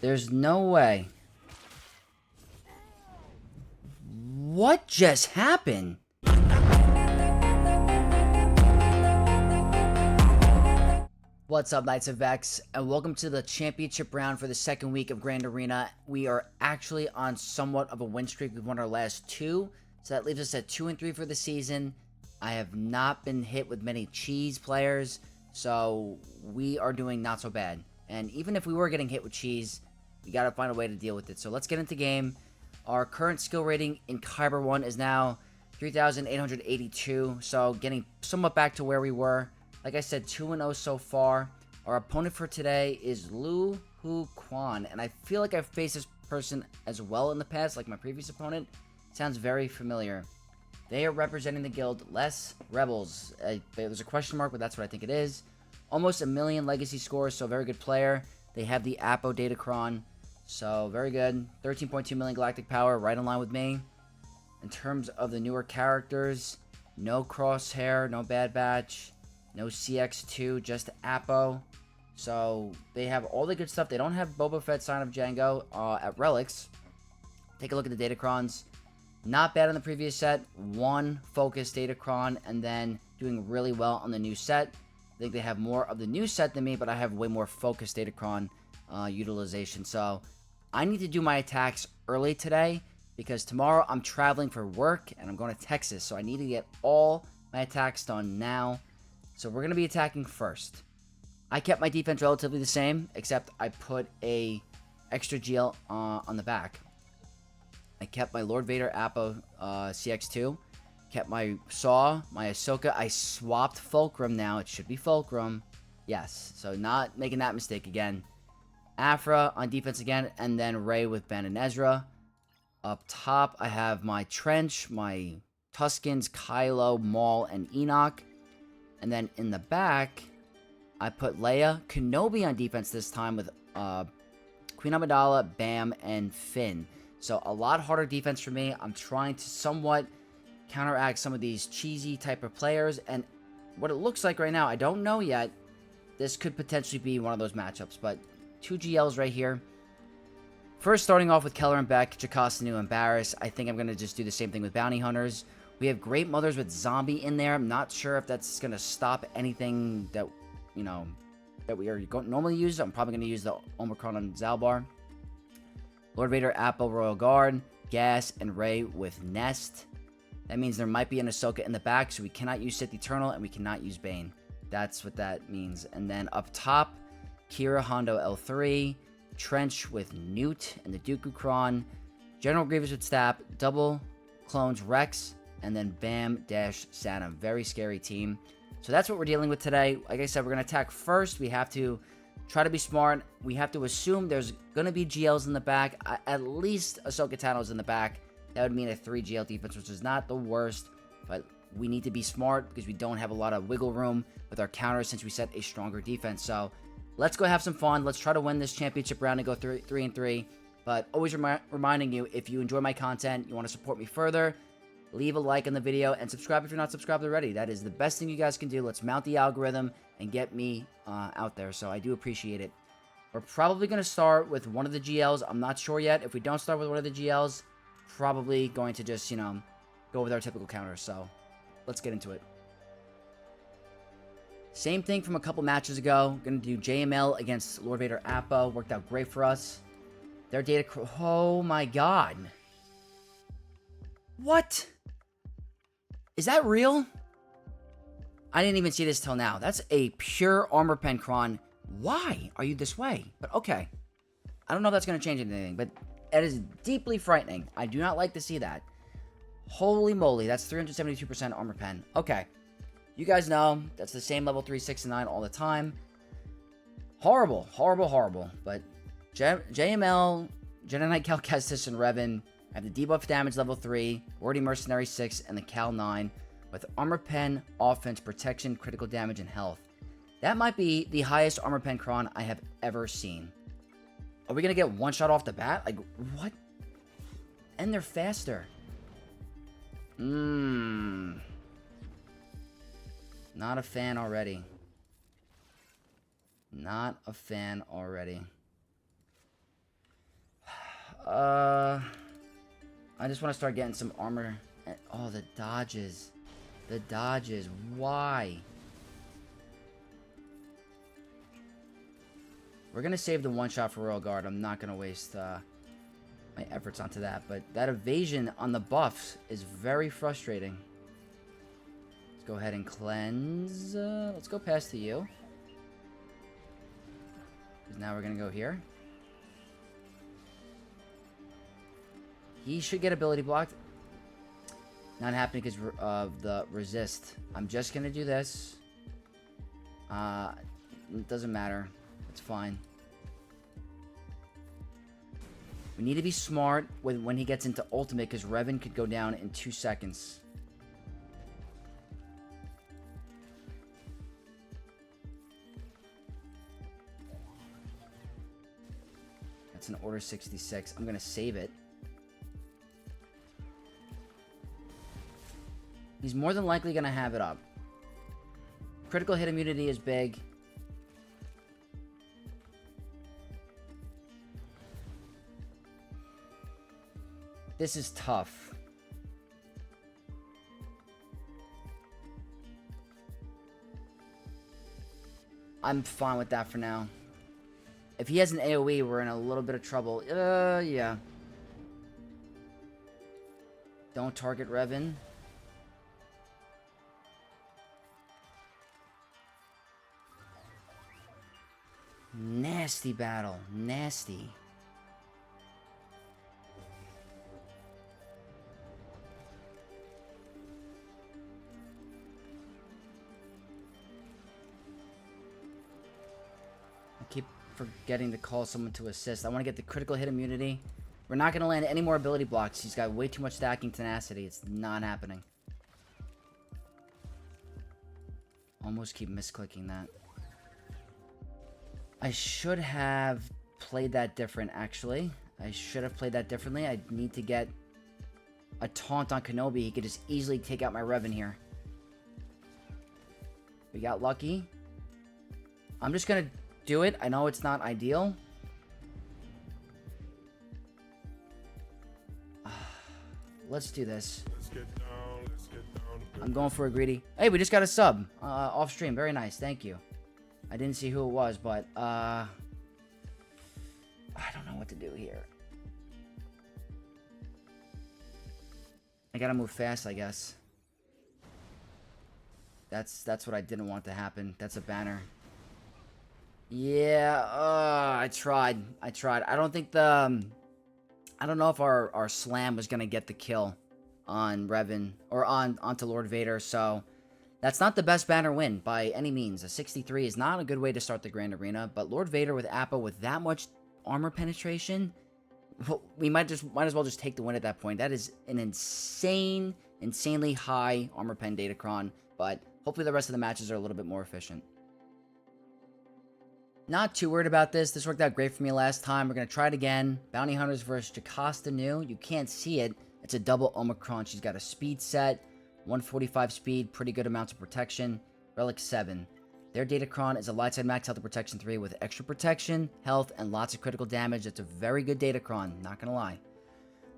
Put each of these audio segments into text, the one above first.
There's no way. What just happened? What's up, Knights of Vex, and welcome to the championship round for the second week of Grand Arena. We are actually on somewhat of a win streak. We've won our last two, so that leaves us at 2-3 for the season. I have not been hit with many cheese players, so we are doing not so bad. And even if we were getting hit with cheese, we got to find a way to deal with it. So let's get into game. Our current skill rating in Kyber 1 is now 3,882, so getting somewhat back to where we were. Like I said, 2-0 so far. Our opponent for today is Lu Hu Quan, and I feel like I've faced this person as well in the past, like my previous opponent. Sounds very familiar. They are representing the guild Less Rebels. There's a question mark, but that's what I think it is. Almost 1 million legacy scores, so very good player. They have the Appo Datacron, so very good. 13.2 million galactic power, right in line with me. In terms of the newer characters, no Crosshair, no Bad Batch, no CX2, just Appo. So they have all the good stuff. They don't have Boba Fett, Sign of Django at Relics. Take a look at the Datacrons. Not bad on the previous set. One focused Datacron, and then doing really well on the new set. I think they have more of the new set than me, but I have way more focused Datacron utilization. So I need to do my attacks early today, because tomorrow I'm traveling for work, and I'm going to Texas. So I need to get all my attacks done now. So we're going to be attacking first. I kept my defense relatively the same, except I put a extra GL on the back. I kept my Lord Vader Appo CX2. Kept my Saw, my Ahsoka. I swapped Fulcrum now. It should be Fulcrum. Yes, so not making that mistake again. Afra on defense again, and then Rey with Ben and Ezra. Up top, I have my Trench, my Tuskens, Kylo, Maul, and Enoch. And then in the back, I put Leia, Kenobi on defense this time with Queen Amidala, Bam, and Finn. So a lot harder defense for me. I'm trying to somewhat counteract some of these cheesy type of players. And what it looks like right now, I don't know yet. This could potentially be one of those matchups. But 2 GLs right here. First, starting off with Keller and Beck, Jocasta Nu and Barris. I think I'm going to just do the same thing with Bounty Hunters. We have Great Mothers with Zombie in there. I'm not sure if that's going to stop anything that, you know, that we are normally use. I'm probably going to use the Omicron on Zalbar. Lord Vader, Apple, Royal Guard, Gas, and Rey with Nest. That means there might be an Ahsoka in the back, so we cannot use Sith Eternal, and we cannot use Bane. That's what that means. And then up top, Qira, Hondo, L3, Trench with Newt and the Dooku Kron, General Grievous with Stap, Double Clones Rex, and then Bam dash Santa. Very scary team. So that's what we're dealing with today. Like I said, we're going to attack first. We have to try to be smart. We have to assume there's going to be GLs in the back. At least Ahsoka Tano's in the back. That would mean a 3 GL defense, which is not the worst. But we need to be smart because we don't have a lot of wiggle room with our counters since we set a stronger defense. So let's go have some fun. Let's try to win this championship round and go 3-3. But always reminding you, if you enjoy my content, you want to support me further, leave a like on the video and subscribe if you're not subscribed already. That is the best thing you guys can do. Let's mount the algorithm and get me out there. So I do appreciate it. We're probably going to start with one of the GLs. I'm not sure yet. If we don't start with one of the GLs, probably going to just, you know, go with our typical counter. So let's get into it. Same thing from a couple matches ago. Going to do JML against Lord Vader Appo. Worked out great for us. Their data... Oh my god. What? Is that real? I didn't even see this till now. That's a pure armor pen Kron. Why are you this way? But okay. I don't know if that's going to change anything, but it is deeply frightening. I do not like to see that. Holy moly, that's 372% armor pen. Okay. You guys know, that's the same level 3, 6, and 9 all the time. Horrible, horrible, horrible. But JML, Jedi Knight Cal Kestis, and Revan have the debuff damage level 3, Wordy Mercenary 6, and the Cal 9 with armor pen, offense, protection, critical damage, and health. That might be the highest armor pen Kron I have ever seen. Are we going to get one shot off the bat? Like, what? And they're faster. Not a fan already. Not a fan already. I just want to start getting some armor. Oh, the dodges. The dodges. Why? We're going to save the one shot for Royal Guard. I'm not going to waste my efforts onto that. But that evasion on the buffs is very frustrating. Let's go ahead and cleanse. Let's go past to you. Now we're going to go here. He should get ability blocked. Not happening because of the resist. I'm just going to do this. It doesn't matter. It's fine. We need to be smart when he gets into ultimate because Revan could go down in 2 seconds. That's an Order 66. I'm going to save it. He's more than likely going to have it up. Critical hit immunity is big. This is tough. I'm fine with that for now. If he has an AoE, we're in a little bit of trouble. Yeah. Don't target Revan. Nasty battle. Nasty. I keep forgetting to call someone to assist. I want to get the critical hit immunity. We're not going to land any more ability blocks. He's got way too much stacking tenacity. It's not happening. Almost keep misclicking that. I should have played that different, actually. I should have played that differently. I need to get a taunt on Kenobi. He could just easily take out my Revan here. We got lucky. I'm just going to do it. I know it's not ideal. Let's do this. I'm going for a greedy. Hey, we just got a sub off stream. Very nice. Thank you. I didn't see who it was, but I don't know what to do here. I gotta move fast, I guess. That's what I didn't want to happen. That's a banner. Yeah, I tried. I don't think I don't know if our slam was gonna get the kill on Revan or onto Lord Vader, so that's not the best banner win by any means. A 63 is not a good way to start the Grand Arena, but Lord Vader with Appo with that much armor penetration, we might as well just take the win at that point. That is an insanely high armor pen datacron, but hopefully the rest of the matches are a little bit more efficient. Not too worried about this. This worked out great for me last time. We're going to try it again. Bounty Hunters versus Jocasta Nu. You can't see it. It's a double Omicron. She's got a speed set. 145 speed, pretty good amounts of protection. Relic 7. Their Datacron is a light side max health and protection 3 with extra protection, health, and lots of critical damage. It's a very good Datacron, not gonna lie.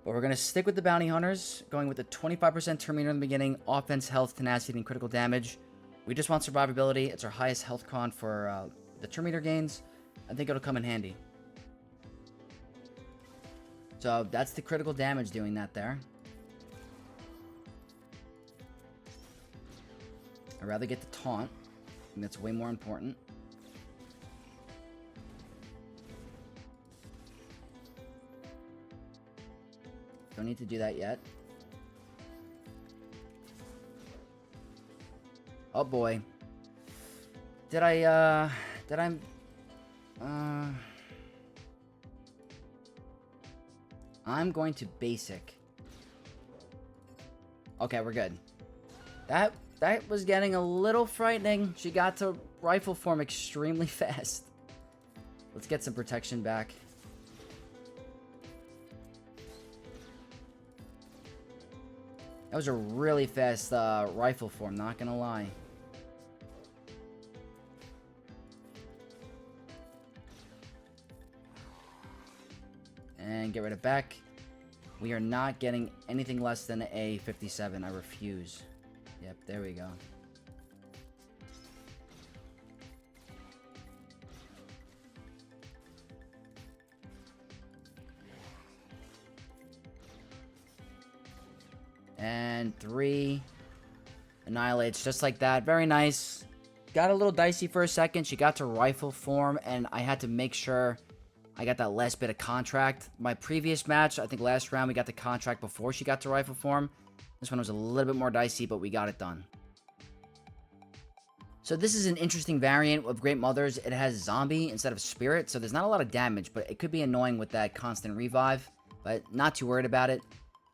But we're gonna stick with the Bounty Hunters, going with the 25% Terminator in the beginning, offense, health, tenacity, and critical damage. We just want survivability. It's our highest health cron for the Terminator gains. I think it'll come in handy. So that's the critical damage doing that there. I'd rather get the taunt. I think that's way more important. Don't need to do that yet. Oh boy. I'm going to basic. Okay, we're good. That was getting a little frightening. She got to rifle form extremely fast. Let's get some protection back. That was a really fast rifle form, not gonna lie. And get rid of Beck. We are not getting anything less than a 57. I refuse. Yep, there we go. And 3 annihilates just like that. Very nice. Got a little dicey for a second. She got to rifle form, and I had to make sure I got that last bit of contract. My previous match, I think last round, we got the contract before she got to rifle form. This one was a little bit more dicey, but we got it done. So this is an interesting variant of Great Mothers. It has zombie instead of spirit, so there's not a lot of damage, but it could be annoying with that constant revive, but not too worried about it.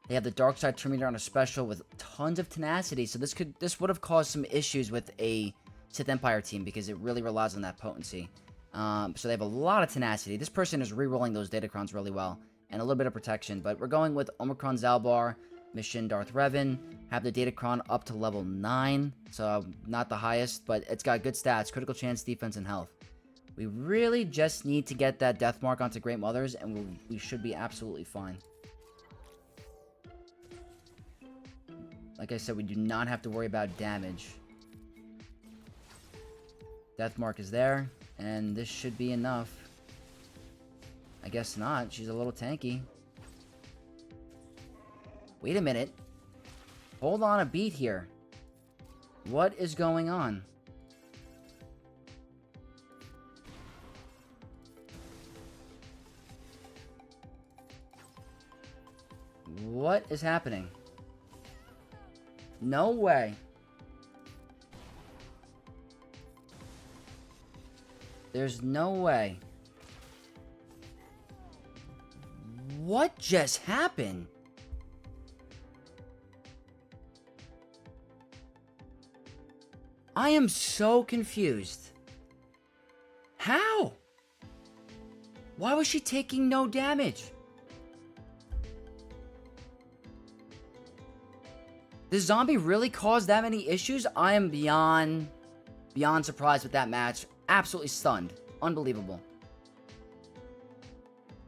They have the Dark Side Terminator on a special with tons of tenacity, so this would have caused some issues with a Sith Empire team because it really relies on that potency. So they have a lot of tenacity. This person is re-rolling those Datacrons really well, and a little bit of protection, but we're going with Omicron Zalbar, Mission Darth Revan, have the Datacron up to level 9, so not the highest, but it's got good stats, critical chance, defense, and health. We really just need to get that death mark onto Great Mothers, and we should be absolutely fine. Like I said, we do not have to worry about damage. Death mark is there, and this should be enough. I guess not. She's a little tanky. Wait a minute. Hold on a beat here. What is going on? What is happening? No way. There's no way. What just happened? I am so confused. How? Why was she taking no damage? The zombie really caused that many issues? I am beyond surprised with that match. Absolutely stunned. Unbelievable.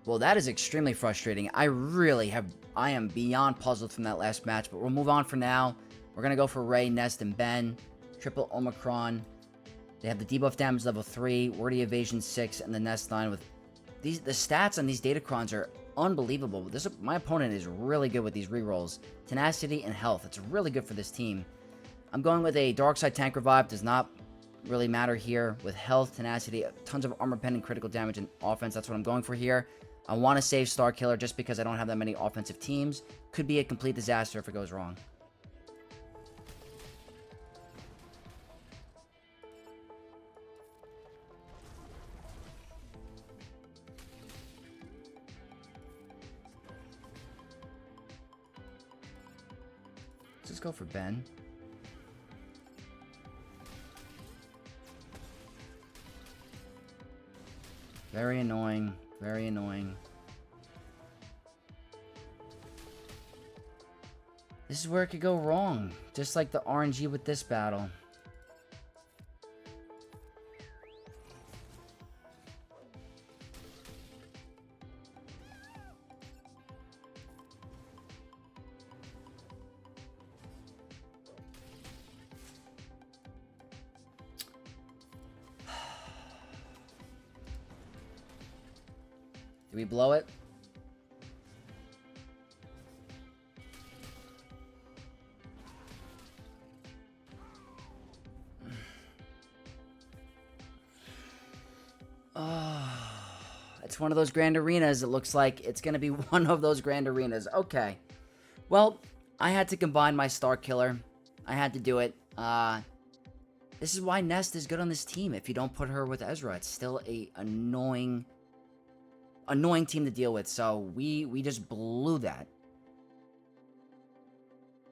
Well, that is extremely frustrating. I am beyond puzzled from that last match, but we'll move on for now. We're going to go for Rey, Nest, and Ben. Triple Omicron. They have the debuff damage level 3, wordy evasion 6, and the Nest 9 with the stats on these Datacrons are unbelievable. My opponent is really good with these rerolls. Tenacity and health. It's really good for this team. I'm going with a Dark Side Tank Revive. Does not really matter here. With health, tenacity, tons of armor pen and critical damage and offense. That's what I'm going for here. I want to save Starkiller just because I don't have that many offensive teams. Could be a complete disaster if it goes wrong. Let's go for Ben. Very annoying. Very annoying. This is where it could go wrong. Just like the RNG with this battle. Did we blow it? It's one of those grand arenas. It looks like it's going to be one of those grand arenas. Okay. Well, I had to combine my Starkiller. I had to do it. This is why Nest is good on this team. If you don't put her with Ezra, it's still a annoying team to deal with. So we just blew that.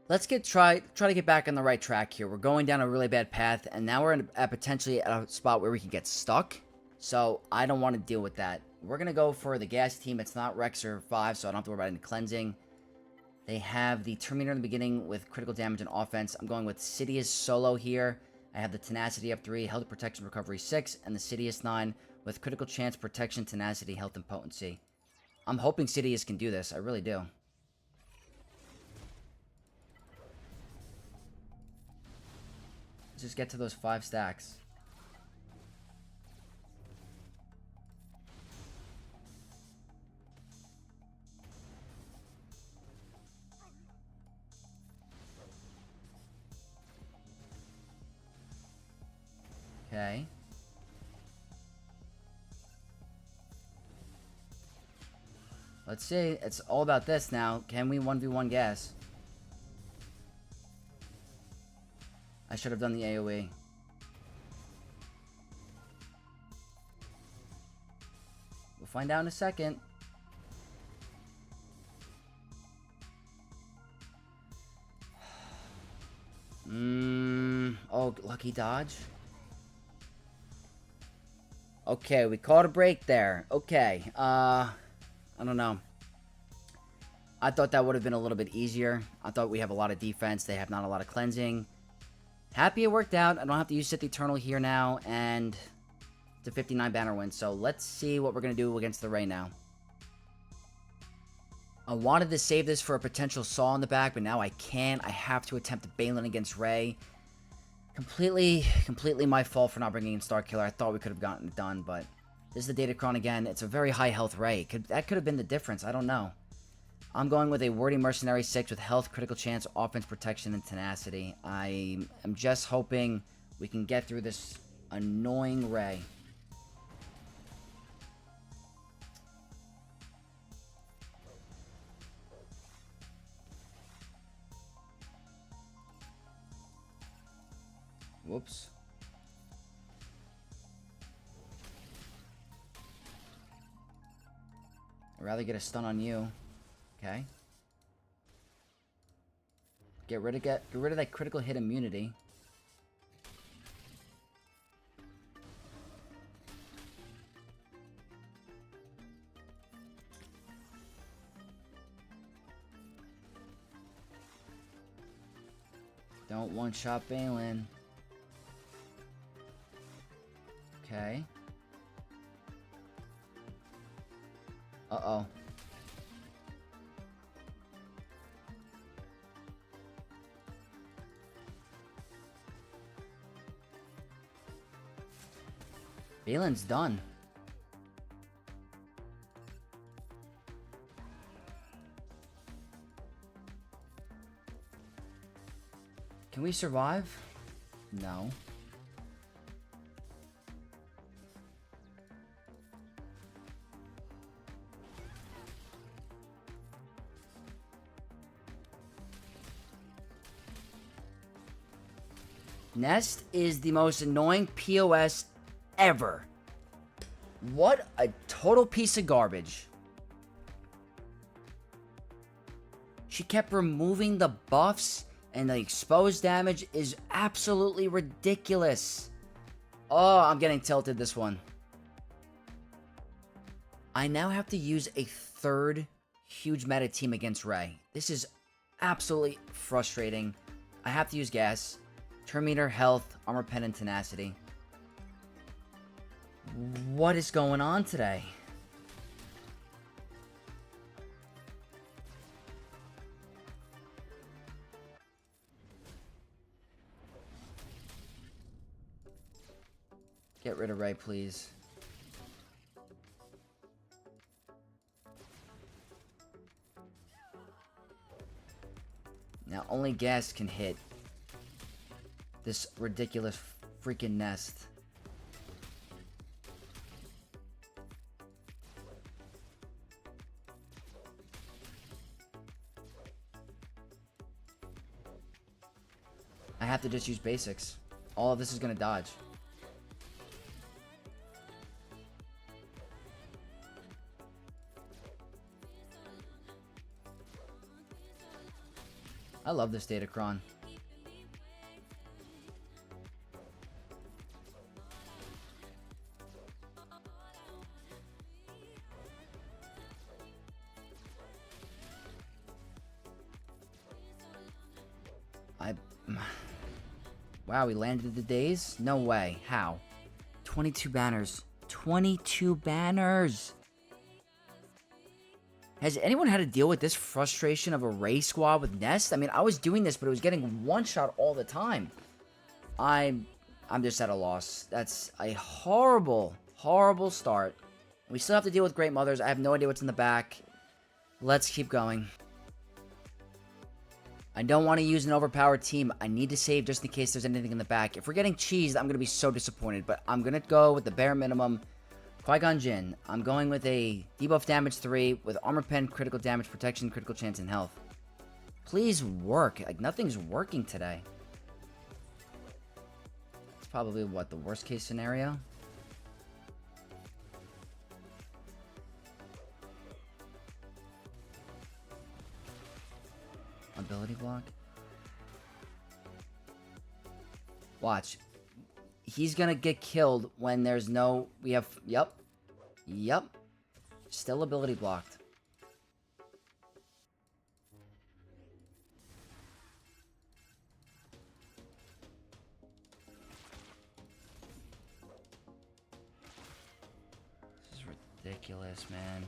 Let's try to get back on the right track here. We're going down a really bad path, and now we're potentially at a spot where we can get stuck. So I don't want to deal with that. We're going to go for the gas team. It's not Rex or 5, so I don't have to worry about any cleansing. They have the Terminator in the beginning with critical damage and offense. I'm going with Sidious solo here. I have the Tenacity up 3, Health Protection Recovery 6, and the Sidious 9 with critical chance, protection, tenacity, health, and potency. I'm hoping Sidious can do this. I really do. Let's just get to those 5 stacks. Okay. Let's see. It's all about this now. Can we 1v1 gas? I should have done the AoE. We'll find out in a second. Oh, lucky dodge. Okay, we caught a break there. Okay, I don't know. I thought that would have been a little bit easier. I thought we have a lot of defense. They have not a lot of cleansing. Happy it worked out. I don't have to use Sith Eternal here now. And it's a 59 banner win. So let's see what we're going to do against the Rey now. I wanted to save this for a potential Saw in the back, but now I can't. I have to attempt the Baylan against Rey. Completely my fault for not bringing in Starkiller. I thought we could have gotten it done, but this is the Datacron again. It's a very high health Rey. That could have been the difference. I don't know. I'm going with a Wordy Mercenary 6 with health, critical chance, offense, protection, and tenacity. I am just hoping we can get through this annoying Rey. Whoops. I'd rather get a stun on you. Okay. Get rid of that critical hit immunity. Don't one-shot Baylan. Okay. Uh-oh. Baylan's done. Can we survive? No. Nest is the most annoying POS ever. What a total piece of garbage. She kept removing the buffs, and the exposed damage is absolutely ridiculous. Oh, I'm getting tilted this one. I now have to use a third huge meta team against Rey. This is absolutely frustrating. I have to use gas. Turn meter, health, armor pen, and tenacity. What is going on today? Get rid of Rey, please. Now, only gas can hit this ridiculous freaking nest. I have to just use basics. All of this is gonna dodge. I love this Datacron. Wow, we landed the days? No way. How? 22 banners. 22 banners! Has anyone had to deal with this frustration of a Ray squad with Nest? I mean, I was doing this, but it was getting one-shot all the time. I'm just at a loss. That's a horrible, horrible start. We still have to deal with Great Mothers. I have no idea what's in the back. Let's keep going. I don't want to use an overpowered team. I need to save just in case there's anything in the back. If we're getting cheesed, I'm going to be so disappointed. But I'm going to go with the bare minimum. Qui-Gon Jinn. I'm going with a debuff damage 3 with armor pen, critical damage, protection, critical chance, and health. Please work. Like, nothing's working today. It's probably, what, the worst case scenario? Ability block. Watch. He's gonna get killed when there's no... We have... Yep. Yep. Still ability blocked. This is ridiculous, man.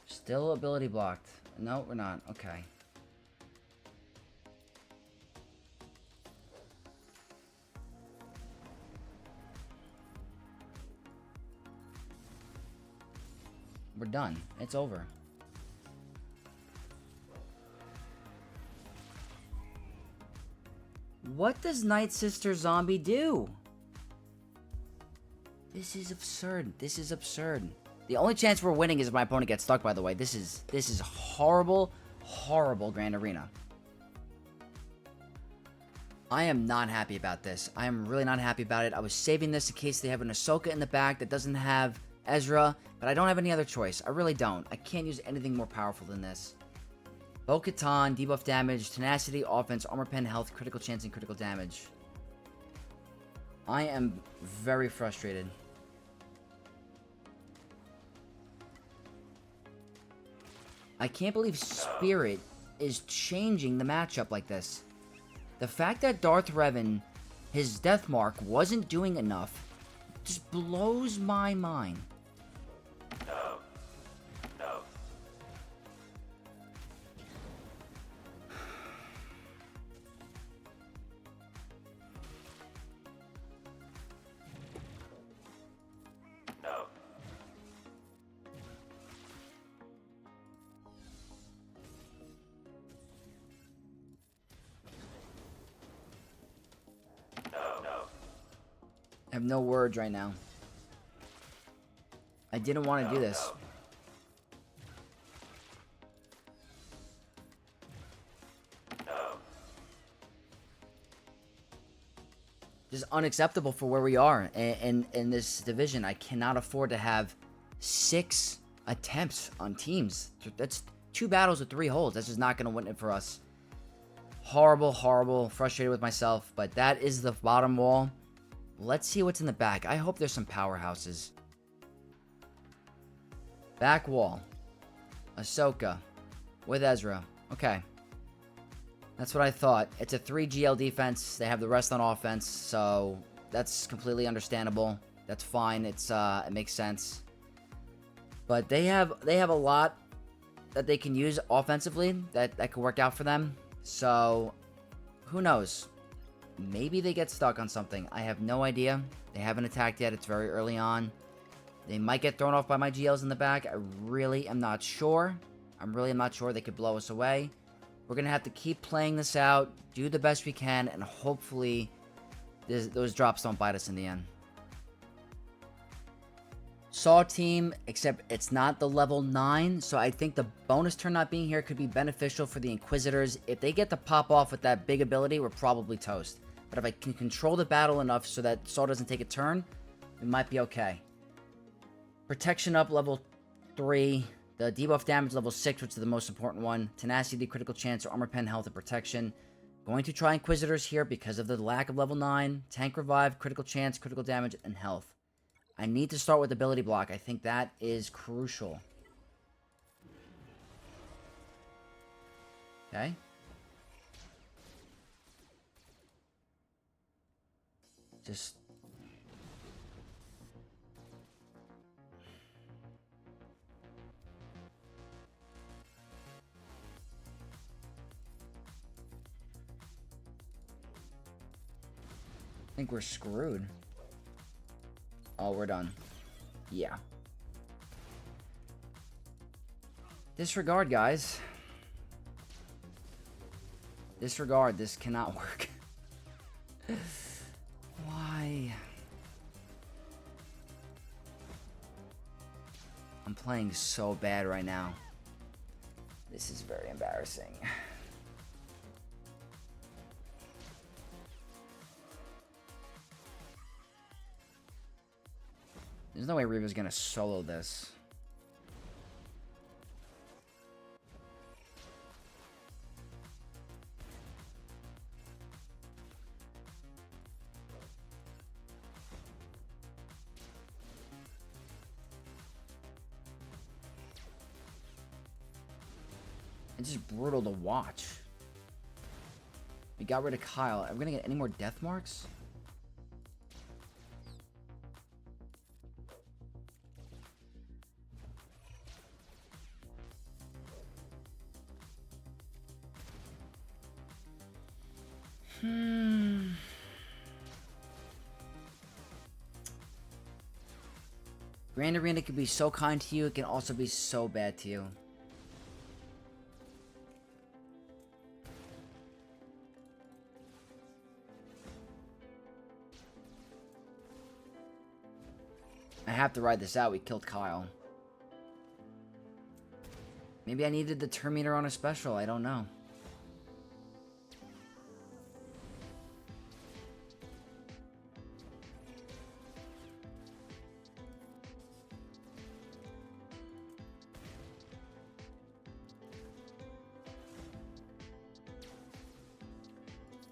Still ability blocked. No, we're not. Okay. We're done. It's over. What does Night Sister Zombie do? This is absurd. This is absurd. The only chance we're winning is if my opponent gets stuck, by the way. This is horrible, horrible Grand Arena. I am not happy about this. I am really not happy about it. I was saving this in case they have an Ahsoka in the back that doesn't have Ezra, but I don't have any other choice. I really don't. I can't use anything more powerful than this. Bo-Katan, debuff damage, tenacity, offense, armor pen, health, critical chance, and critical damage. I am very frustrated. I can't believe Spirit is changing the matchup like this. The fact that Darth Revan, his death mark, wasn't doing enough just blows my mind. No. No. No. I have no words right now. I didn't want to do this. This is unacceptable for where we are in this division. I cannot afford to have 6 attempts on teams. That's 2 battles with 3 holds. That's just not going to win it for us. Horrible, horrible. Frustrated with myself. But that is the bottom wall. Let's see what's in the back. I hope there's some powerhouses. Back wall. Ahsoka. With Ezra. Okay. That's what I thought. It's a 3 GL defense. They have the rest on offense. So that's completely understandable. That's fine. It makes sense. But they have a lot that they can use offensively that could work out for them. So who knows? Maybe they get stuck on something. I have no idea. They haven't attacked yet. It's very early on. They might get thrown off by my GLs in the back. I really am not sure. I'm really not sure. They could blow us away. We're going to have to keep playing this out, do the best we can, and hopefully those drops don't bite us in the end. Saw team, except it's not the level 9, so I think the bonus turn not being here could be beneficial for the Inquisitors. If they get to pop off with that big ability, we're probably toast. But if I can control the battle enough so that Saw doesn't take a turn, we might be okay. Protection up level 3. The debuff damage level 6, which is the most important one. Tenacity, critical chance, armor pen, health, and protection. Going to try Inquisitors here because of the lack of level 9. Tank revive, critical chance, critical damage, and health. I need to start with ability block. I think that is crucial. Okay. Just... think we're screwed. Oh, we're done. Yeah. Disregard, guys. Disregard. This cannot work. Why? I'm playing so bad right now. This is very embarrassing. There's no way Reva's gonna solo this. It's just brutal to watch. We got rid of Kyle. Are we gonna get any more death marks? Grand Arena can be so kind to you, it can also be so bad to you. I have to ride this out. We killed Kyle. Maybe I needed the Terminator on a special. I don't know.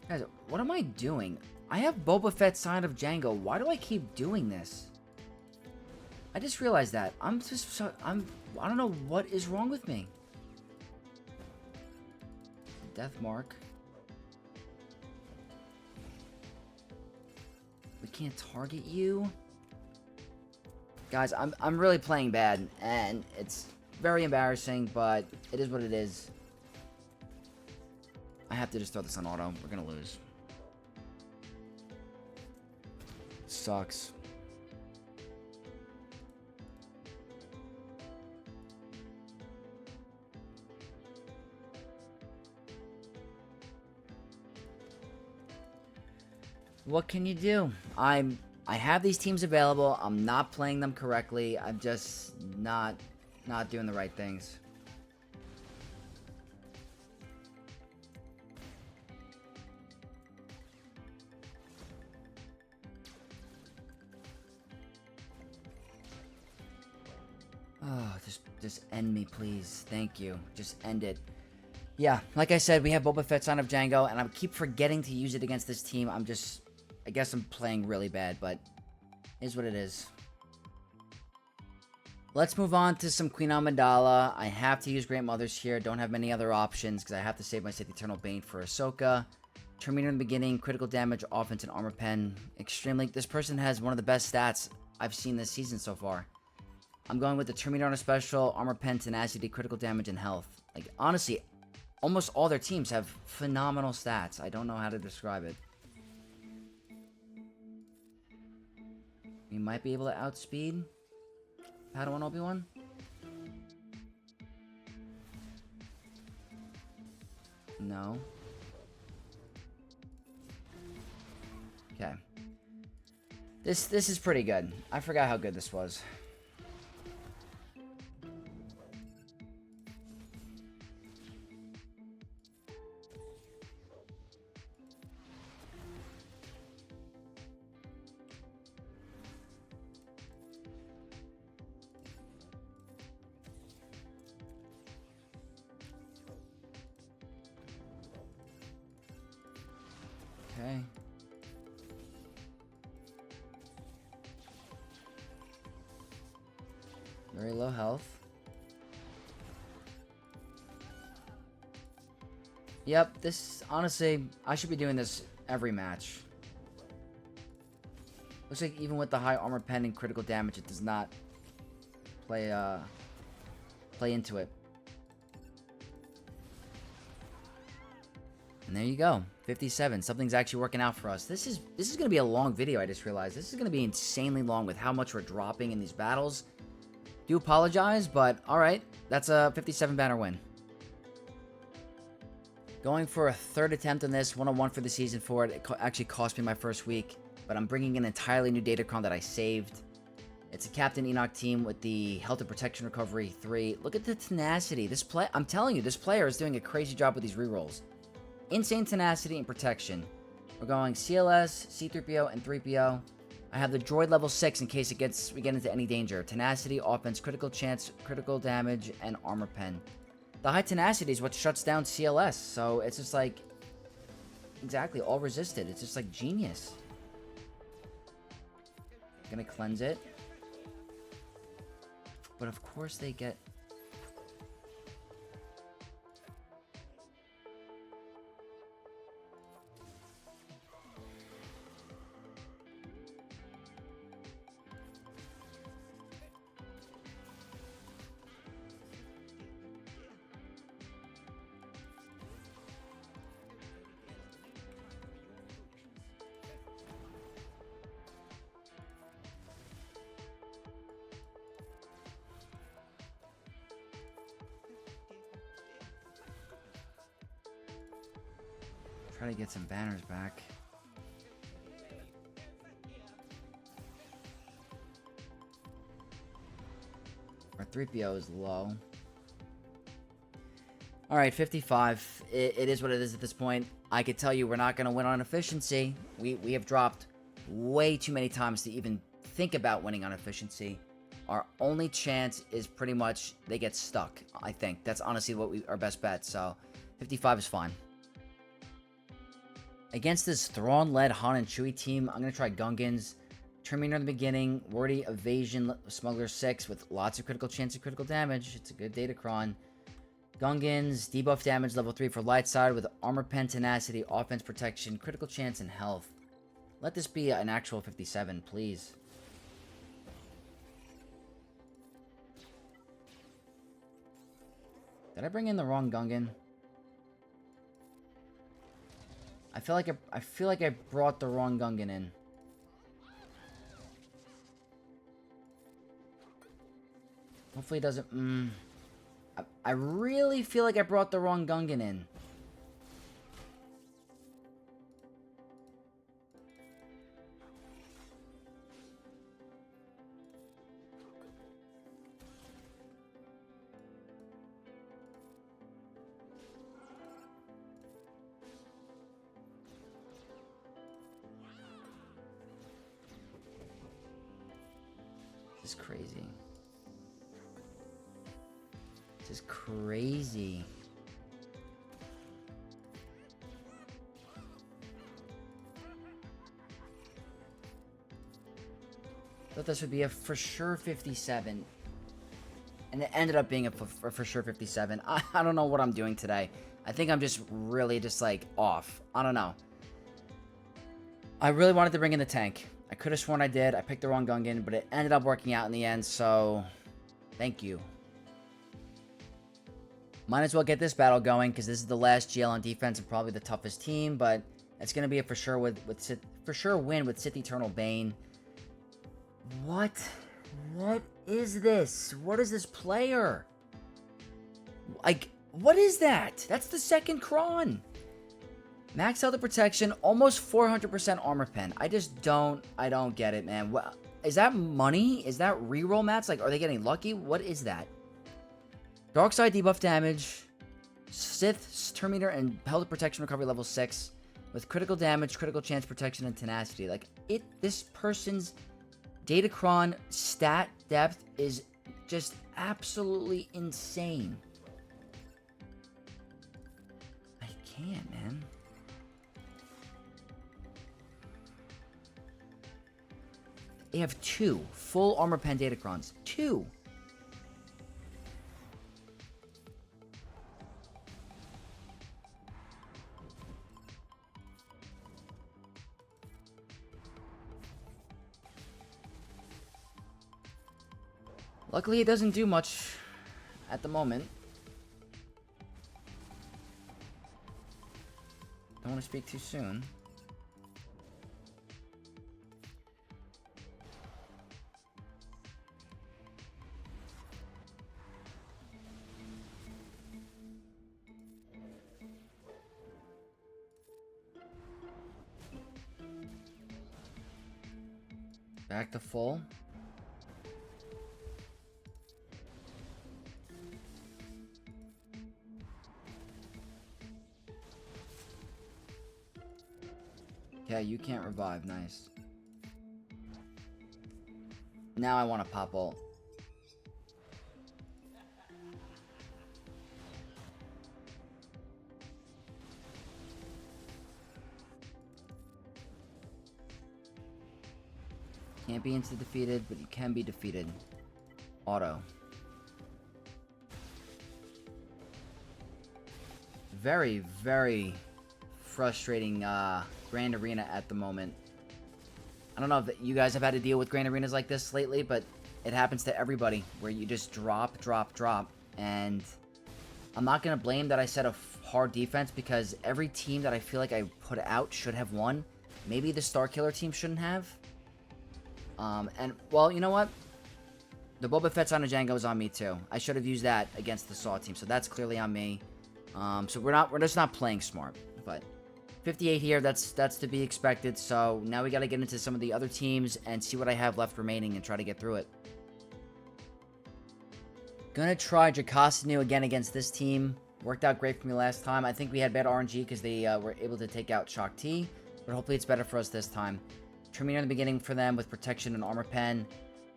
Guys, what am I doing? I have Boba Fett Sign of Django. Why do I keep doing this? I just realized that. I don't know what is wrong with me. Death mark. We can't target you. Guys, I'm really playing bad, and it's very embarrassing, but it is what it is. I have to just throw this on auto. We're gonna lose. Sucks. What can you do? I have these teams available. I'm not playing them correctly. I'm just not doing the right things. Oh, just end me, please. Thank you. Just end it. Yeah, like I said, we have Boba Fett Son of Django, and I keep forgetting to use it against this team. I guess I'm playing really bad, but it is what it is. Let's move on to some Queen Amidala. I have to use Great Mothers here. Don't have many other options because I have to save my Sith Eternal Bane for Ahsoka. Terminator in the beginning, critical damage, offense, and armor pen. Extremely. This person has one of the best stats I've seen this season so far. I'm going with the Terminator on a special, armor pen, tenacity, critical damage, and health. Like, honestly, almost all their teams have phenomenal stats. I don't know how to describe it. We might be able to outspeed Padawan Obi-Wan. No. Okay. This is pretty good. I forgot how good this was. Okay. Very low health. Yep, this, honestly, I should be doing this every match. Looks like even with the high armor pen and critical damage, it does not play into it. And there you go. 57. Something's actually working out for us. This is going to be a long video, I just realized. This is going to be insanely long with how much we're dropping in these battles. Do apologize, but alright. That's a 57 banner win. Going for a third attempt on this, 101 for the season for it. It actually cost me my first week, but I'm bringing an entirely new Datacron that I saved. It's a Captain Enoch team with the Health and Protection Recovery 3. Look at the tenacity. I'm telling you, this player is doing a crazy job with these rerolls. Insane tenacity and protection. We're going CLS, C-3PO, and 3PO. I have the droid level 6 in case we get into any danger. Tenacity, offense, critical chance, critical damage, and armor pen. The high tenacity is what shuts down CLS, so it's just like... Exactly, all resisted. It's just like genius. Gonna cleanse it. But of course they get... Try to get some banners back. Our 3PO is low. Alright, 55. It is what it is at this point. I could tell you we're not going to win on efficiency. We have dropped way too many times to even think about winning on efficiency. Our only chance is pretty much they get stuck, I think. That's honestly our best bet, so 55 is fine. Against this Thrawn-led Han and Chewie team, I'm going to try Gungans. Terminator in the beginning, wordy evasion, Smuggler 6 with lots of critical chance of critical damage. It's a good Datacron. Gungans, debuff damage level 3 for light side with armor pen, tenacity, offense protection, critical chance, and health. Let this be an actual 57, please. Did I bring in the wrong Gungan? I feel like I brought the wrong Gungan in. Hopefully it doesn't... I really feel like I brought the wrong Gungan in. This is crazy. This is crazy. Thought this would be a for sure 57. And it ended up being a for sure 57. I don't know what I'm doing today. I think I'm just really just like off. I don't know. I really wanted to bring in the tank. I could have sworn I did. I picked the wrong Gungan, but it ended up working out in the end, so thank you. Might as well get this battle going, because this is the last GL on defense and probably the toughest team, but it's going to be a for sure win with Sith Eternal Bane. What? What is this? What is this player? Like, what is that? That's the second Cron. Max health and protection, almost 400% armor pen. I don't get it, man. What, is that money? Is that reroll mats? Like, are they getting lucky? What is that? Dark side debuff damage, Sith, Terminator, and health and protection recovery level 6 with critical damage, critical chance, protection, and tenacity. Like, this person's Datacron stat depth is just absolutely insane. I can't, man. They have 2 full armor pen Datacrons. 2. Luckily, it doesn't do much at the moment. don't want to speak too soon. Back to full. Okay, you can't revive. Nice. Now I want to pop ult. Can't be instant defeated, but you can be defeated. Auto. Very, very frustrating Grand Arena at the moment. I don't know if you guys have had to deal with Grand Arenas like this lately, but it happens to everybody, where you just drop, and I'm not going to blame that I set a hard defense, because every team that I feel like I put out should have won. Maybe the Starkiller team shouldn't have. And, well, you know what? The Boba Fett's on a Django is on me, too. I should have used that against the Saw team, so that's clearly on me. So we're just not playing smart, but 58 here, that's to be expected. So now we got to get into some of the other teams and see what I have left remaining and try to get through it. Gonna try Jocasta Nu again against this team. Worked out great for me last time. I think we had bad RNG because they were able to take out Shock T, but hopefully it's better for us this time. Terminator in the beginning for them with protection and armor pen.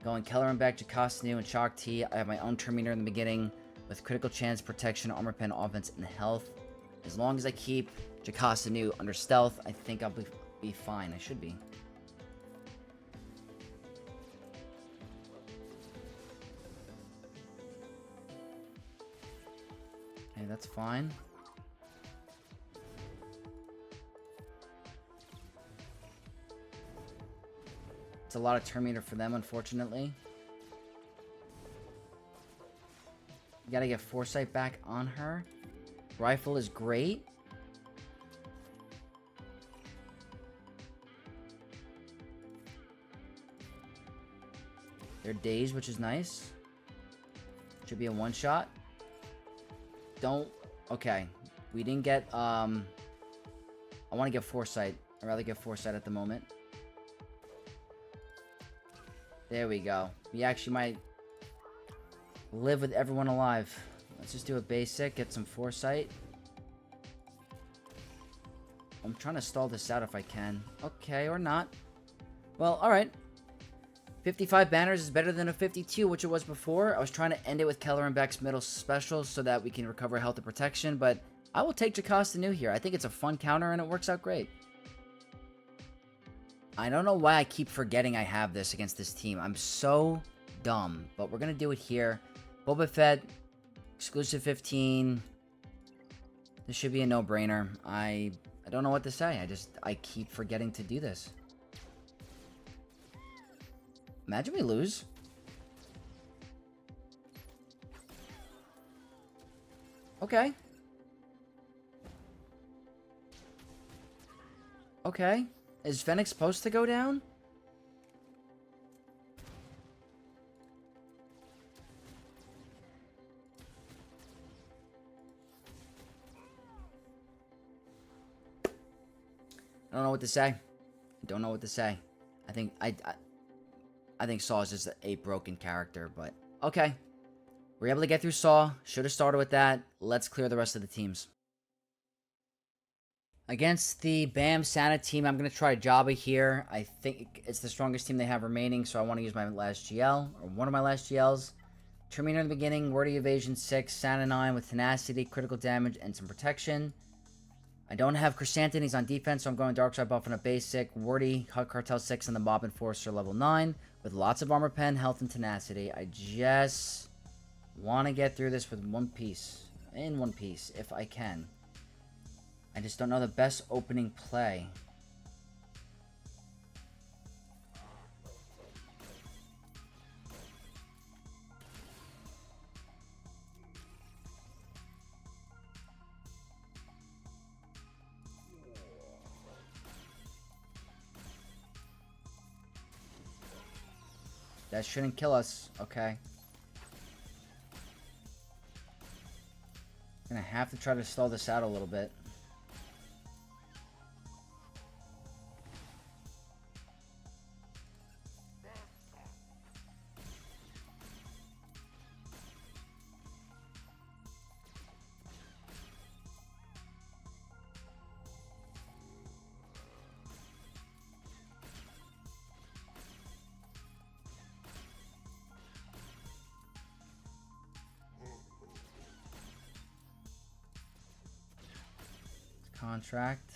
Going Keller and back, Jocasta Nu and Shock T. I have my own Terminator in the beginning with critical chance, protection, armor pen, offense, and health. As long as I keep Jocasta Nu under stealth, I think I'll be fine. I should be. Okay, that's fine. It's a lot of Terminator for them, unfortunately. You gotta get Foresight back on her. Rifle is great. They're dazed, which is nice. Should be a one-shot. Don't... Okay. We didn't get, I want to get Foresight. I'd rather get Foresight at the moment. There we go. We actually might live with everyone alive. Let's just do a basic, get some Foresight. I'm trying to stall this out if I can. Okay, or not. Well, alright. 55 banners is better than a 52, which it was before. I was trying to end it with Keller and Beck's middle special so that we can recover health and protection, but I will take Jocasta Nu here. I think it's a fun counter and it works out great. I don't know why I keep forgetting I have this against this team. I'm so dumb, but we're going to do it here. Boba Fett, exclusive 15. This should be a no-brainer. I don't know what to say. I keep forgetting to do this. Imagine we lose. Okay. Okay. Is Fennec supposed to go down? I don't know what to say. I don't know what to say. I think I think Saw is just a broken character, but okay. We're able to get through Saw. Should have started with that. Let's clear the rest of the teams. Against the Bam Santa team, I'm going to try Jabba here. I think it's the strongest team they have remaining, so I want to use my last GL, or one of my last GLs. Terminator in the beginning, Wordy Evasion 6, Santa 9 with Tenacity, critical damage, and some protection. I don't have Chrysanthemum, he's on defense, so I'm going Dark Side buff on a basic. Wordy, Hug Cartel 6, and the Mob Enforcer level 9 with lots of armor pen, health, and tenacity. I just want to get through this with one piece. In one piece, if I can. I just don't know the best opening play. That shouldn't kill us. Okay. Gonna have to try to stall this out a little bit. Contract.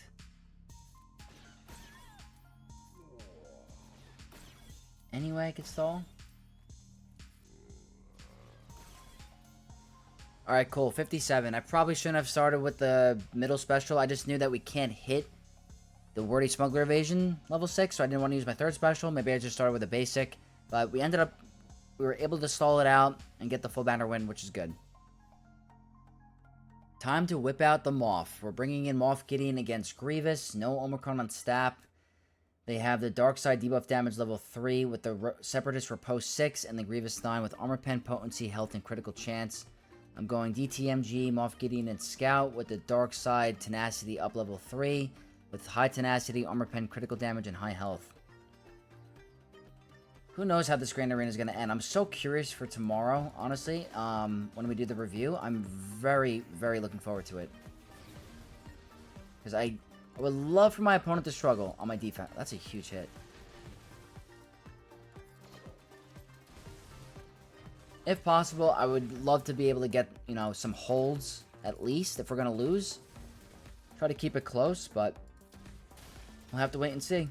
Anyway, I could stall. Alright, cool. 57. I probably shouldn't have started with the middle special. I just knew that we can't hit the Wordy Smuggler Evasion level 6, so I didn't want to use my third special. Maybe I just started with a basic. But we were able to stall it out and get the full banner win, which is good. Time to whip out the Moff. We're bringing in Moff Gideon against Grievous. No Omicron on Stap. They have the Dark Side debuff damage level 3 with the Separatist Riposte 6 and the Grievous 9 with Armor Pen, Potency, Health, and Critical Chance. I'm going DTMG, Moff Gideon, and Scout with the Dark Side Tenacity up level 3 with High Tenacity, Armor Pen, Critical Damage, and High Health. Who knows how this Grand Arena is going to end. I'm so curious for tomorrow, honestly, when we do the review. I'm very, very looking forward to it. Because I would love for my opponent to struggle on my defense. That's a huge hit. If possible, I would love to be able to get, you know, some holds, at least, if we're going to lose. Try to keep it close, but we'll have to wait and see.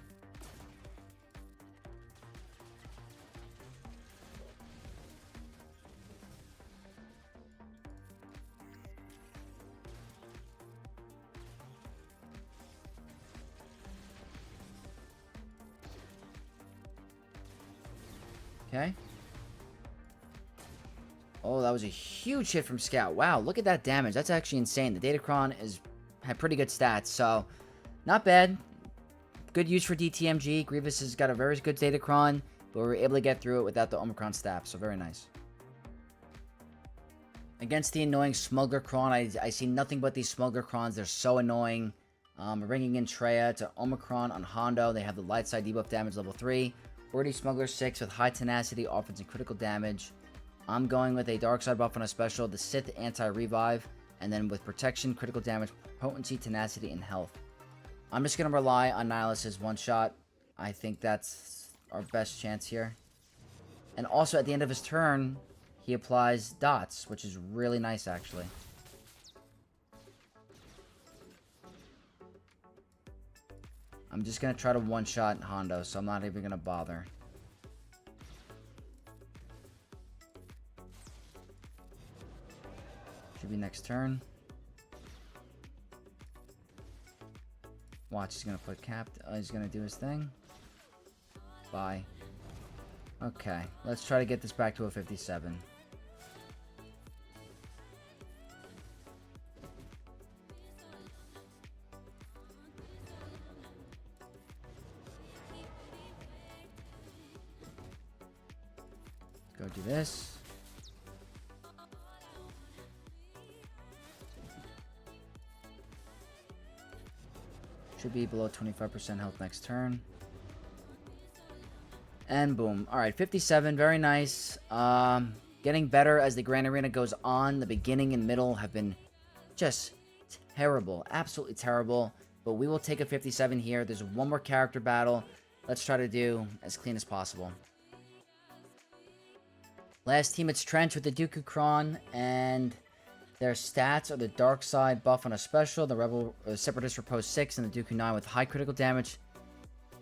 Okay. Oh, that was a huge hit from Scout. Wow, look at that damage. That's actually insane. The Datacron had pretty good stats, so not bad. Good use for DTMG. Grievous has got a very good Datacron, but we were able to get through it without the Omicron staff, so very nice. Against the annoying Smuggler Cron, I see nothing but these Smuggler Crons. They're so annoying. We're bringing in Traya to Omicron on Hondo. They have the light side debuff damage level 3. Wordy Smuggler 6 with high tenacity, offense, and critical damage. I'm going with a dark side buff on a special, the Sith anti-revive, and then with protection, critical damage, potency, tenacity, and health. I'm just going to rely on Nihilus's one-shot. I think that's our best chance here. And also, at the end of his turn, he applies dots, which is really nice, actually. I'm just going to try to one-shot Hondo, so I'm not even going to bother. Should be next turn. Watch, he's going to put capped. He's going to do his thing. Bye. Okay, let's try to get this back to a 57. Go do this. Should be below 25% health next turn. And boom. Alright, 57. Very nice. Getting better as the Grand Arena goes on. The beginning and middle have been just terrible. Absolutely terrible. But we will take a 57 here. There's one more character battle. Let's try to do as clean as possible. Last team, it's Trench with the Dooku Cron, and their stats are the Dark Side buff on a special, the Rebel Separatist Riposte 6, and the Dooku 9 with high critical damage,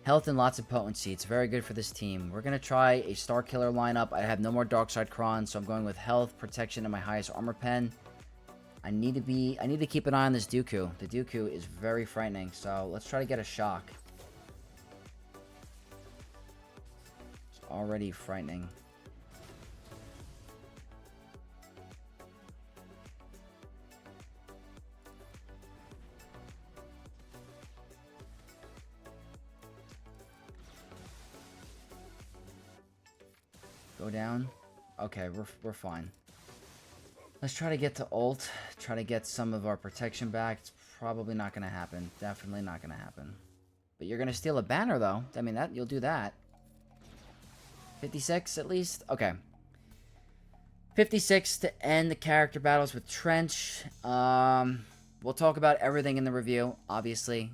health, and lots of potency. It's very good for this team. We're going to try a Starkiller lineup. I have no more Dark Side Cron, so I'm going with health, protection, and my highest armor pen. I need to keep an eye on this Dooku. The Dooku is very frightening, so let's try to get a shock. It's already frightening. Go down. Okay, we're fine. Let's try to get to ult. Try to get some of our protection back. It's probably not going to happen. Definitely not going to happen. But you're going to steal a banner, though. I mean, that you'll do that. 56, at least? Okay. 56 to end the character battles with Trench. We'll talk about everything in the review, obviously.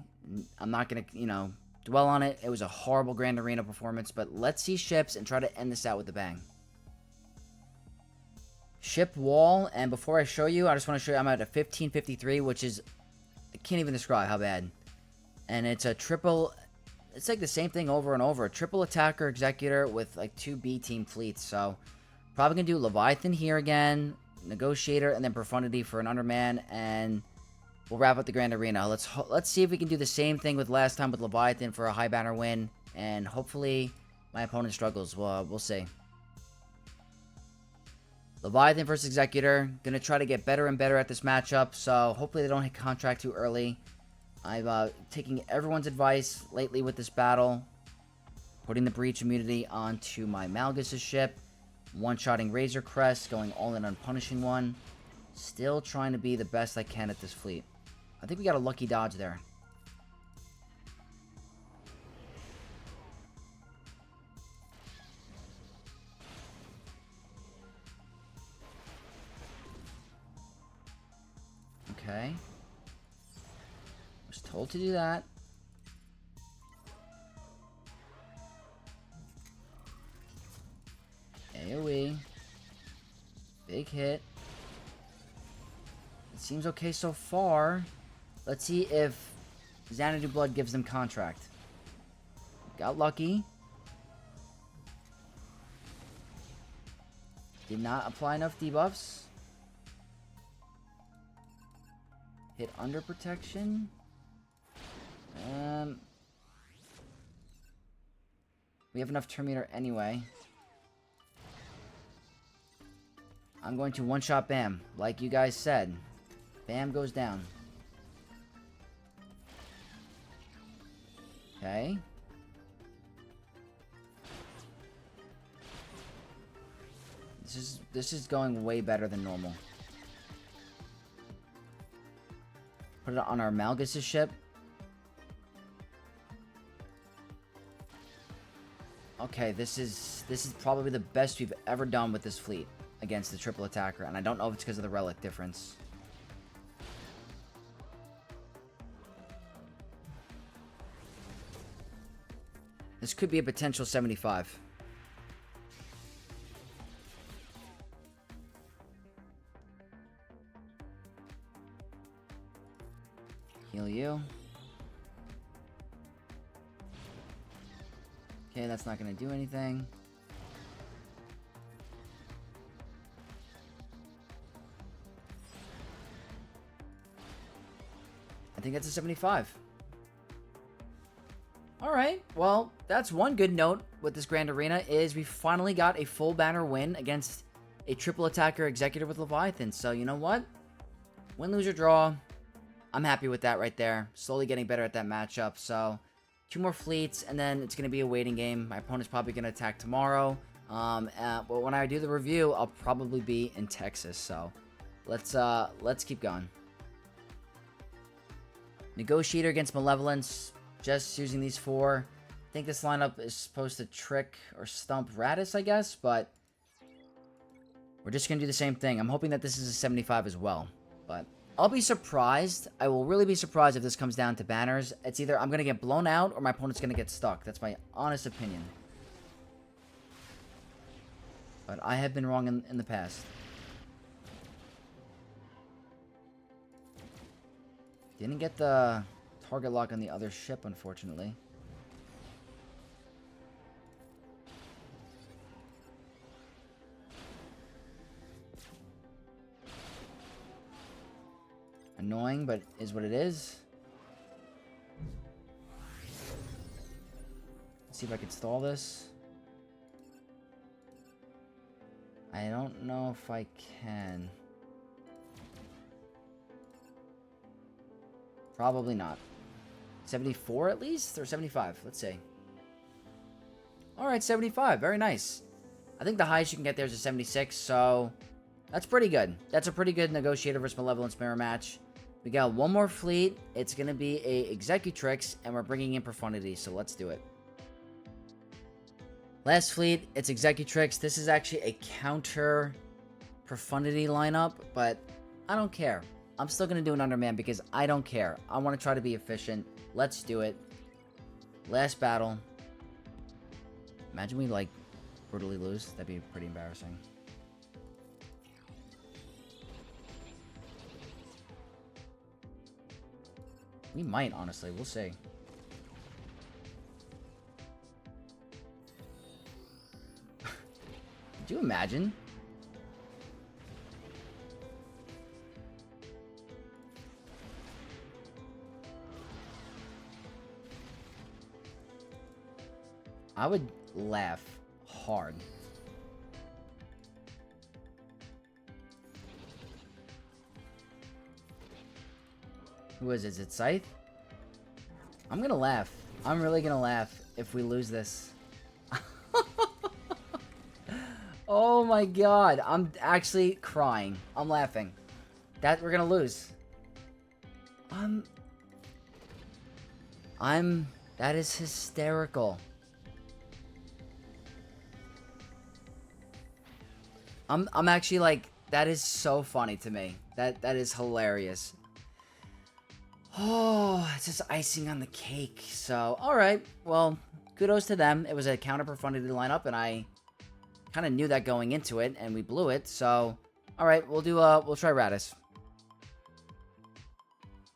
I'm not going to, dwell on it. It was a horrible Grand Arena performance, but let's see ships and try to end this out with a bang. Ship wall, and before I show you, I just want to show you I'm at a 1553, which is, I can't even describe how bad. And it's a triple, it's like the same thing over and over. A triple attacker executor with like 2 B team fleets, so probably gonna do Leviathan here again, Negotiator, and then Profundity for an underman, and we'll wrap up the Grand Arena. Let's see if we can do the same thing with last time with Leviathan for a high banner win, and hopefully my opponent struggles. We'll see. Leviathan versus Executor. Gonna try to get better and better at this matchup, so hopefully they don't hit contract too early. I'm taking everyone's advice lately with this battle. Putting the breach immunity onto my Malgus' ship. One-shotting Razor Crest, going all in on punishing one. Still trying to be the best I can at this fleet. I think we got a lucky dodge there. Okay. Was told to do that. AoE. Big hit. It seems okay so far. Let's see if Xanadu Blood gives them contract. Got lucky. Did not apply enough debuffs. Hit under protection. We have enough turn meter anyway. I'm going to one-shot Bam, like you guys said. Bam goes down. Okay. This is going way better than normal. Put it on our Malgus' ship. Okay, this is probably the best we've ever done with this fleet against the triple attacker, and I don't know if it's because of the relic difference. This could be a potential 75. Heal you. Okay, that's not going to do anything. I think that's a 75. Alright, well, that's one good note with this Grand Arena is we finally got a full banner win against a triple attacker executor with Leviathan. So, you know what? Win, lose, or draw. I'm happy with that right there. Slowly getting better at that matchup. So, 2 more fleets, and then it's going to be a waiting game. My opponent's probably going to attack tomorrow. But when I do the review, I'll probably be in Texas. So, let's keep going. Negotiator against Malevolence. Just using these 4. I think this lineup is supposed to trick or stump Radis, I guess, but we're just going to do the same thing. I'm hoping that this is a 75 as well, but I'll be surprised. I will really be surprised if this comes down to banners. It's either I'm going to get blown out or my opponent's going to get stuck. That's my honest opinion. But I have been wrong in the past. Didn't get the target lock on the other ship, unfortunately. Annoying, but is what it is. Let's see if I can stall this. I don't know if I can. Probably not. 74 at least? Or 75? Let's see. Alright, 75. Very nice. I think the highest you can get there is a 76, so that's pretty good. That's a pretty good Negotiator versus Malevolence mirror match. We got one more fleet. It's going to be a Executrix, and we're bringing in Profundity, so let's do it. Last fleet, it's Executrix. This is actually a counter Profundity lineup, but I don't care. I'm still going to do an Underman because I don't care. I want to try to be efficient. Let's do it. Last battle. Imagine we, like, brutally lose. That'd be pretty embarrassing. We might, honestly. We'll see. Could you imagine? I would laugh hard. Who is it? Is it Scythe? I'm gonna laugh. I'm really gonna laugh if we lose this. Oh my god. I'm actually crying. I'm laughing. That we're gonna lose. That is hysterical. I'm actually like, that is so funny to me. That is hilarious. Oh, it's just icing on the cake. So, alright. Well, kudos to them. It was a counter Profundity lineup, and I kind of knew that going into it, and we blew it. So, alright, we'll try Radis.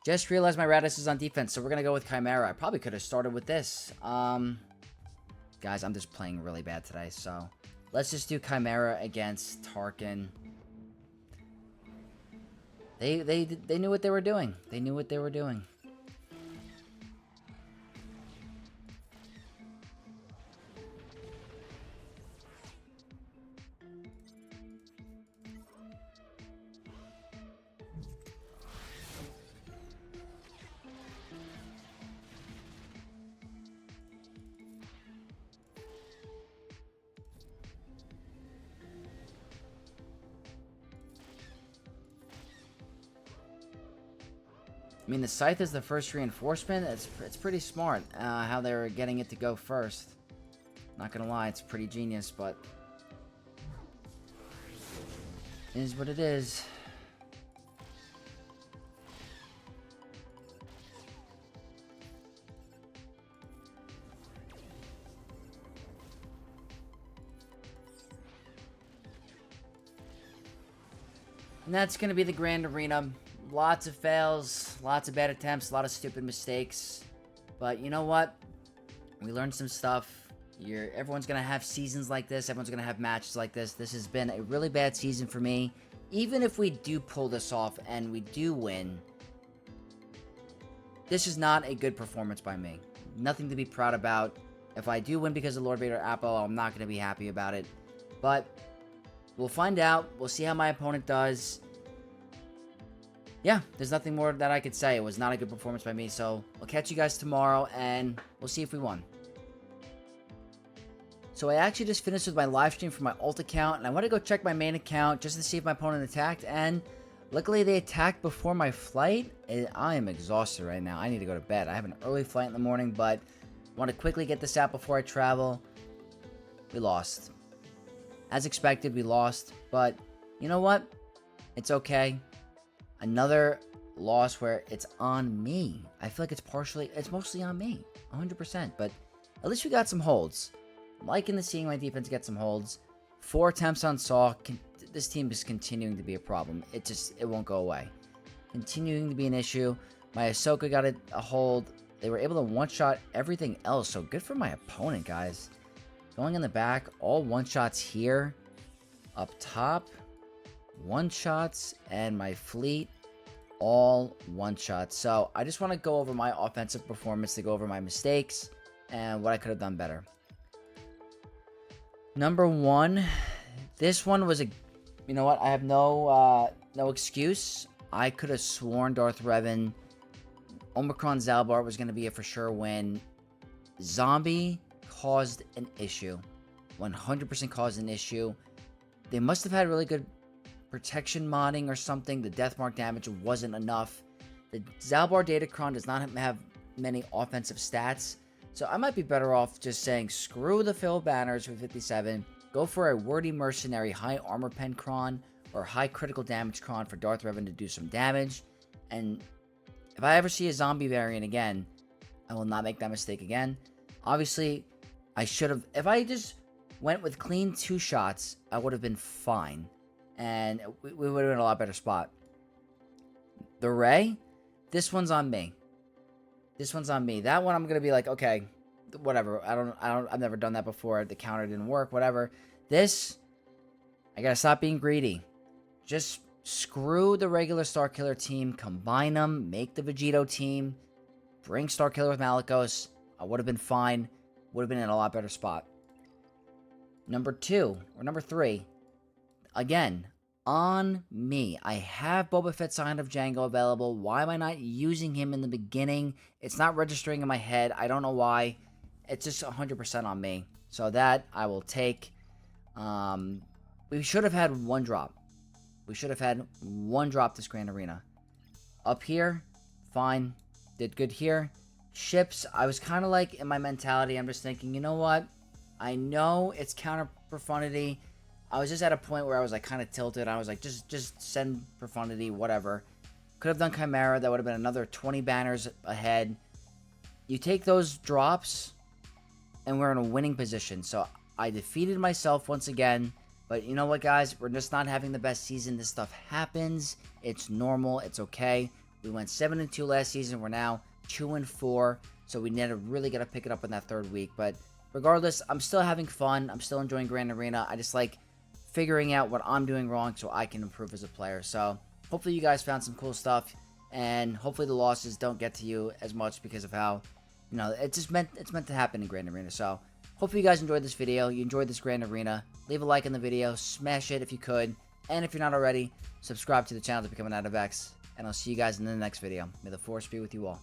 Just realized my Radis is on defense, so we're gonna go with Chimera. I probably could have started with this. Guys, I'm just playing really bad today, so let's just do Chimera against Tarkin. They knew what they were doing. They knew what they were doing. I mean, the Scythe is the first reinforcement. It's pretty smart how they were getting it to go first. Not gonna lie, it's pretty genius, but it is what it is. And that's gonna be the Grand Arena. Lots of fails, lots of bad attempts, a lot of stupid mistakes. But you know what? We learned some stuff. Everyone's going to have seasons like this. Everyone's going to have matches like this. This has been a really bad season for me. Even if we do pull this off and we do win, this is not a good performance by me. Nothing to be proud about. If I do win because of Lord Vader Appo, I'm not going to be happy about it. But we'll find out. We'll see how my opponent does. Yeah, there's nothing more that I could say. It was not a good performance by me, so I'll catch you guys tomorrow, and we'll see if we won. So I actually just finished with my live stream for my alt account, and I want to go check my main account just to see if my opponent attacked, and luckily they attacked before my flight. I am exhausted right now. I need to go to bed. I have an early flight in the morning, but I want to quickly get this out before I travel. We lost. As expected, we lost, but you know what? It's okay. Another loss where it's on me. I feel like it's mostly on me, 100%. But at least we got some holds. I'm liking seeing my defense get some holds. 4 attempts on Saw. This team is continuing to be a problem. It won't go away. Continuing to be an issue. My Ahsoka got a hold. They were able to one-shot everything else. So good for my opponent, guys. Going in the back, all one-shots here. Up top. One-shots, and my fleet all one-shots. So I just want to go over my offensive performance, to go over my mistakes and what I could have done better. Number 1, this one was you know what, I have no excuse. I could have sworn Darth Revan Omicron Zalbar was going to be a for sure win. Zombie caused an issue. 100% caused an issue. They must have had really good protection modding or something. The death mark damage wasn't enough. The Zalbar Datacron does not have many offensive stats, so I might be better off just saying screw the fill banners for 57, go for a wordy mercenary high armor pen cron or high critical damage cron for Darth Revan to do some damage. And if I ever see a zombie variant again, I will not make that mistake again. Obviously, I should have, if I just went with clean 2 shots, I would have been fine. And we would have been in a lot better spot. The Ray, this one's on me. This one's on me. That one I'm going to be like, okay, whatever. I've never done that before. The counter didn't work, whatever. This, I got to stop being greedy. Just screw the regular Starkiller team. Combine them. Make the Vegito team. Bring Starkiller with Malicos. I would have been fine. Would have been in a lot better spot. Number 2, or number 3. Again, on me. I have Boba Fett Sign of Django available. Why am I not using him in the beginning? It's not registering in my head. I don't know why. It's just 100% on me. So that I will take. We should have had 1 drop. We should have had 1 drop this Grand Arena. Up here, fine. Did good here. Ships, I was kind of like, in my mentality, I'm just thinking, you know what? I know it's counter Profundity. I was just at a point where I was like kind of tilted. I was like, just send Profundity, whatever. Could have done Chimera. That would have been another 20 banners ahead. You take those drops, and we're in a winning position. So I defeated myself once again. But you know what, guys? We're just not having the best season. This stuff happens. It's normal. It's okay. We went 7-2 last season. We're now 2-4. So we need to really got to pick it up in that 3rd week. But regardless, I'm still having fun. I'm still enjoying Grand Arena. I just like figuring out what I'm doing wrong so I can improve as a player. So hopefully you guys found some cool stuff, and hopefully the losses don't get to you as much because of how, you know, it's meant to happen in Grand Arena. So hopefully you guys enjoyed this video. You enjoyed this Grand Arena. Leave a like in the video, smash it if you could, and if you're not already, subscribe to the channel to become an AdamX, and I'll see you guys in the next video. May the Force be with you all.